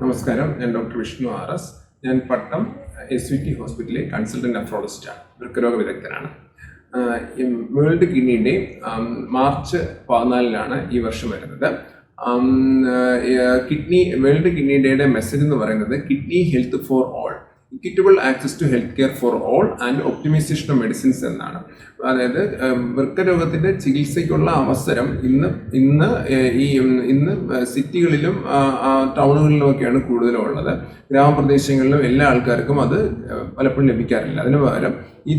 നമസ്കാരം, ഞാൻ doctor Vishnu RS. ഞാൻ പട്ടം SVT ഹോസ്പിറ്റലിലെ കൺസൾട്ടൻറ്റ് നെഫ്രോളജിസ്റ്റാണ്, വൃക്കരോഗ വിദഗ്ധനാണ്. വേൾഡ് കിഡ്നി ഡേ മാർച്ച് 14 ഈ വർഷം വരുന്നത്. വേൾഡ് കിഡ്നി ഡേയുടെ മെസ്സേജ് എന്ന് പറയുന്നത് kidney health for all, equitable access to health care for all and optimisation of medicines എന്നാണ്. അതായത് വൃക്കരോഗത്തിൻ്റെ ചികിത്സയ്ക്കുള്ള അവസരം ഇന്ന് സിറ്റികളിലും ടൗണുകളിലുമൊക്കെയാണ് കൂടുതലും ഉള്ളത്. ഗ്രാമപ്രദേശങ്ങളിലും എല്ലാ ആൾക്കാർക്കും അത് പലപ്പോഴും ലഭിക്കാറില്ല. അതിന് പകരം ഈ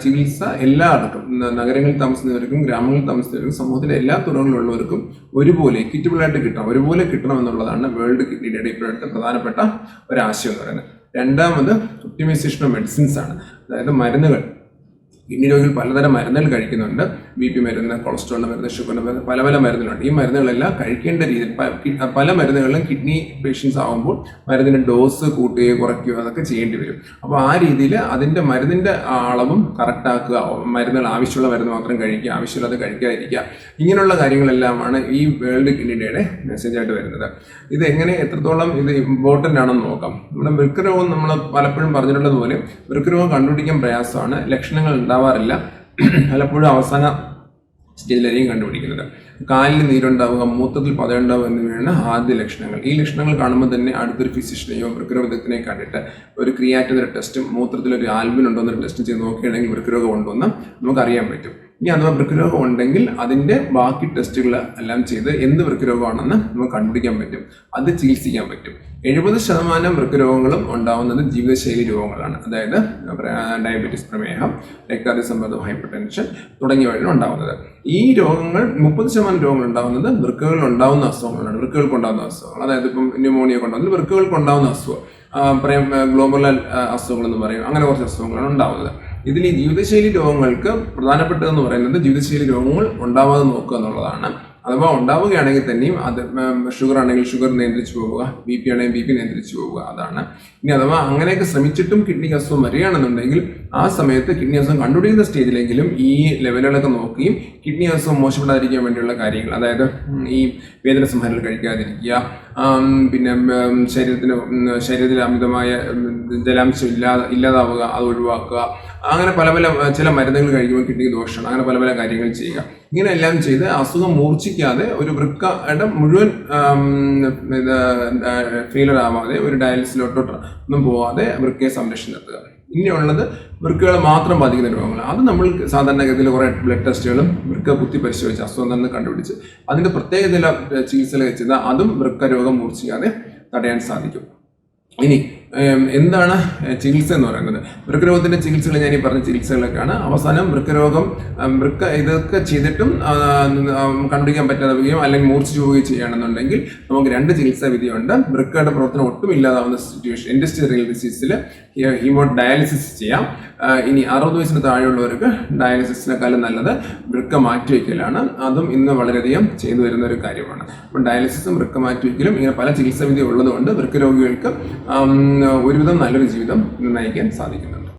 ചികിത്സ എല്ലാവർക്കും, നഗരങ്ങളിൽ താമസിക്കുന്നവർക്കും ഗ്രാമങ്ങളിൽ താമസിക്കുന്നവർക്കും സമൂഹത്തിലെ എല്ലാ തുറകളിലുള്ളവർക്കും ഒരുപോലെ ഇക്വിറ്റബിളായിട്ട് കിട്ടണം, ഒരുപോലെ കിട്ടണം എന്നുള്ളതാണ് വേൾഡ് കിഡ്നി ഡേയുടെ ഇപ്പോഴത്തെ പ്രധാനപ്പെട്ട ഒരാശയം എന്ന് പറയുന്നത്. രണ്ടാമത് ഒപ്റ്റിമൈസേഷൻ ഓഫ് മെഡിസിൻസ് ആണ്. അതായത് മരുന്നുകൾ, കിഡ്നി രോഗികൾ പലതരം മരുന്നുകൾ കഴിക്കുന്നുണ്ട്. BP മരുന്ന്, കൊളസ്ട്രോളിൻ്റെ മരുന്ന്, ഷുഗറിൻ്റെ മരുന്ന്, പല മരുന്നുകളുണ്ട്. ഈ മരുന്നുകളെല്ലാം കഴിക്കേണ്ട രീതിയിൽ പല മരുന്നുകളിലും കിഡ്നി പേഷ്യൻസ് ആകുമ്പോൾ മരുന്നിൻ്റെ ഡോസ് കൂട്ടുകയോ കുറയ്ക്കുകയോ അതൊക്കെ ചെയ്യേണ്ടി വരും. അപ്പോൾ ആ രീതിയിൽ അതിൻ്റെ മരുന്നിൻ്റെ അളവും കറക്റ്റാക്കുക, മരുന്നുകൾ ആവശ്യമുള്ള മരുന്ന് മാത്രം കഴിക്കുക, ആവശ്യമുള്ളത് കഴിക്കാതിരിക്കുക, ഇങ്ങനെയുള്ള കാര്യങ്ങളെല്ലാമാണ് ഈ വേൾഡ് കിഡ്നി ഡേയുടെ മെസ്സേജായിട്ട് വരുന്നത്. ഇത് എത്രത്തോളം ഇത് ഇമ്പോർട്ടൻ്റ് ആണെന്ന് നോക്കാം. നമ്മുടെ വൃക്കരോഗം നമ്മൾ പലപ്പോഴും പറഞ്ഞിട്ടുള്ളതുപോലെ വൃക്കരോഗം കണ്ടുപിടിക്കാൻ പ്രയാസമാണ്, ലക്ഷണങ്ങൾ ഉണ്ടാവാറില്ല, പലപ്പോഴും അവസാന സ്റ്റേജിലായിരിക്കും കണ്ടുപിടിക്കുന്നത്. കാലിൽ നീരുണ്ടാവുക, മൂത്രത്തിൽ പതയുണ്ടാവുക എന്നിവയാണ് ആദ്യ ലക്ഷണങ്ങൾ. ഈ ലക്ഷണങ്ങൾ കാണുമ്പോൾ തന്നെ അടുത്തൊരു ഫിസിഷ്യനെയോ വൃക്കരോഗ വിദഗ്ധനെ കണ്ടിട്ട് ഒരു ക്രിയാറ്റിൻ്റെ ടെസ്റ്റും മൂത്രത്തിലൊരു ആൽബിൻ ഉണ്ടോ എന്നൊരു ടെസ്റ്റ് ചെയ്ത് നോക്കുകയാണെങ്കിൽ വൃക്കരോഗം ഉണ്ടോ എന്ന് നമുക്കറിയാൻ പറ്റും. ഇനി അഥവാ വൃക്കരോഗം ഉണ്ടെങ്കിൽ അതിൻ്റെ ബാക്കി ടെസ്റ്റുകൾ എല്ലാം ചെയ്ത് എന്ത് വൃക്കരോഗമാണെന്ന് നമുക്ക് കണ്ടുപിടിക്കാൻ പറ്റും, അത് ചികിത്സിക്കാൻ പറ്റും. 70% വൃക്കരോഗങ്ങളും ഉണ്ടാവുന്നത് ജീവിതശൈലി രോഗങ്ങളാണ്. അതായത് ഡയബറ്റീസ്, പ്രമേഹം, രക്താതിസമ്മർദ്ദം, ഹൈപ്പർ ടെൻഷൻ തുടങ്ങിയവയാണ് ഉണ്ടാവുന്നത്. ഈ രോഗങ്ങൾ 30% രോഗങ്ങൾ ഉണ്ടാവുന്നത് വൃക്കകളിൽ ഉണ്ടാവുന്ന അസുഖങ്ങളാണ്, വൃക്കകൾക്കുണ്ടാകുന്ന അസുഖങ്ങൾ. അതായത് ഇപ്പം ന്യൂമോണിയ കൊണ്ടാകുന്നത് വൃക്കകൾക്കുണ്ടാവുന്ന അസുഖം, ഗ്ലോബൽ അസുഖങ്ങൾ എന്ന് പറയും, അങ്ങനെ കുറച്ച് അസുഖങ്ങളാണ് ഉണ്ടാവുന്നത്. ഇതിൽ ഈ ജീവിതശൈലി രോഗങ്ങൾക്ക് പ്രധാനപ്പെട്ടതെന്ന് പറയുന്നത് ജീവിതശൈലി രോഗങ്ങൾ ഉണ്ടാവാതെ നോക്കുക എന്നുള്ളതാണ്. അഥവാ ഉണ്ടാവുകയാണെങ്കിൽ തന്നെയും അത് ഷുഗർ ആണെങ്കിൽ ഷുഗർ നിയന്ത്രിച്ചു പോവുക, BP ആണെങ്കിൽ BP നിയന്ത്രിച്ചു പോവുക, അതാണ്. ഇനി അഥവാ അങ്ങനെയൊക്കെ ശ്രമിച്ചിട്ടും കിഡ്നിക്ക് അസുഖം വരികയാണെന്നുണ്ടെങ്കിൽ ആ സമയത്ത് കിഡ്നി അസുഖം കണ്ടുപിടിക്കുന്ന സ്റ്റേജിലെങ്കിലും ഈ ലെവലുകളൊക്കെ നോക്കുകയും കിഡ്നി അസുഖം മോശപ്പെടാതിരിക്കാൻ വേണ്ടിയുള്ള കാര്യങ്ങൾ, അതായത് ഈ വേദന സംഹാരങ്ങൾ കഴിക്കാതിരിക്കുക, പിന്നെ ശരീരത്തിൽ അമിതമായ ജലാംശം ഇല്ലാതാവുക, അത് ഒഴിവാക്കുക, അങ്ങനെ ചില മരുന്നുകൾ കഴിക്കുമ്പോൾ കിഡ്നിക്ക് ദോഷമാണ്, അങ്ങനെ പല കാര്യങ്ങൾ ചെയ്യുക. ഇങ്ങനെയെല്ലാം ചെയ്ത് അസുഖം മൂർച്ഛിക്കാതെ ഒരു വൃക്കയുടെ മുഴുവൻ ഫെയിലർ ആവാതെ ഒരു ഡയാലിസിലോട്ടോ ഒന്നും പോവാതെ വൃക്കയെ സംരക്ഷണം നിർത്തുക. ഇനിയുള്ളത് വൃക്കകളെ മാത്രം ബാധിക്കുന്ന രോഗങ്ങൾ. അത് നമ്മൾ സാധാരണഗതിയിൽ കുറേ ബ്ലഡ് ടെസ്റ്റുകളും വൃക്ക കുത്തി പരിശോധിച്ച് അസുഖം തന്നെ കണ്ടുപിടിച്ച് അതിൻ്റെ പ്രത്യേക ചില ചികിത്സകൾ ചെയ്താൽ അതും വൃക്ക രോഗം മൂർച്ഛിക്കാതെ തടയാൻ സാധിക്കും. ഇനി എന്താണ് ചികിത്സ എന്ന് പറയുന്നത്? വൃക്കരോഗത്തിൻ്റെ ചികിത്സകൾ ഞാൻ ഈ പറഞ്ഞ ചികിത്സകളൊക്കെയാണ്. അവസാനം ഇതൊക്കെ ചെയ്തിട്ടും കണ്ടുപിടിക്കാൻ പറ്റാതെ പോവുകയും അല്ലെങ്കിൽ മൂർച്ഛിച്ചു പോവുകയും ചെയ്യുകയാണെന്നുണ്ടെങ്കിൽ നമുക്ക് 2 ചികിത്സാ വിധിയുണ്ട്. വൃക്കയുടെ പ്രവർത്തനം ഒട്ടും ഇല്ലാതാവുന്ന സിറ്റുവേഷൻ, ഇൻഡസ്ട്രിയൽ ഡിസീസിൽ ഡയാലിസിസ് ചെയ്യാം. ഇനി 60 വയസ്സിന് താഴെയുള്ളവർക്ക് ഡയാലിസിസിനെക്കാളും നല്ലത് വൃക്ക മാറ്റിവെക്കലാണ്. അതും ഇന്ന് വളരെയധികം ചെയ്തു വരുന്ന ഒരു കാര്യമാണ്. അപ്പം ഡയാലിസിസും വൃക്ക മാറ്റിവെക്കലും ഇങ്ങനെ പല ചികിത്സാ വിധി ഉള്ളതുകൊണ്ട് വൃക്കരോഗികൾക്ക് ഒരുവിധം നല്ലൊരു ജീവിതം നയിക്കാൻ സാധിക്കുന്നുണ്ട്.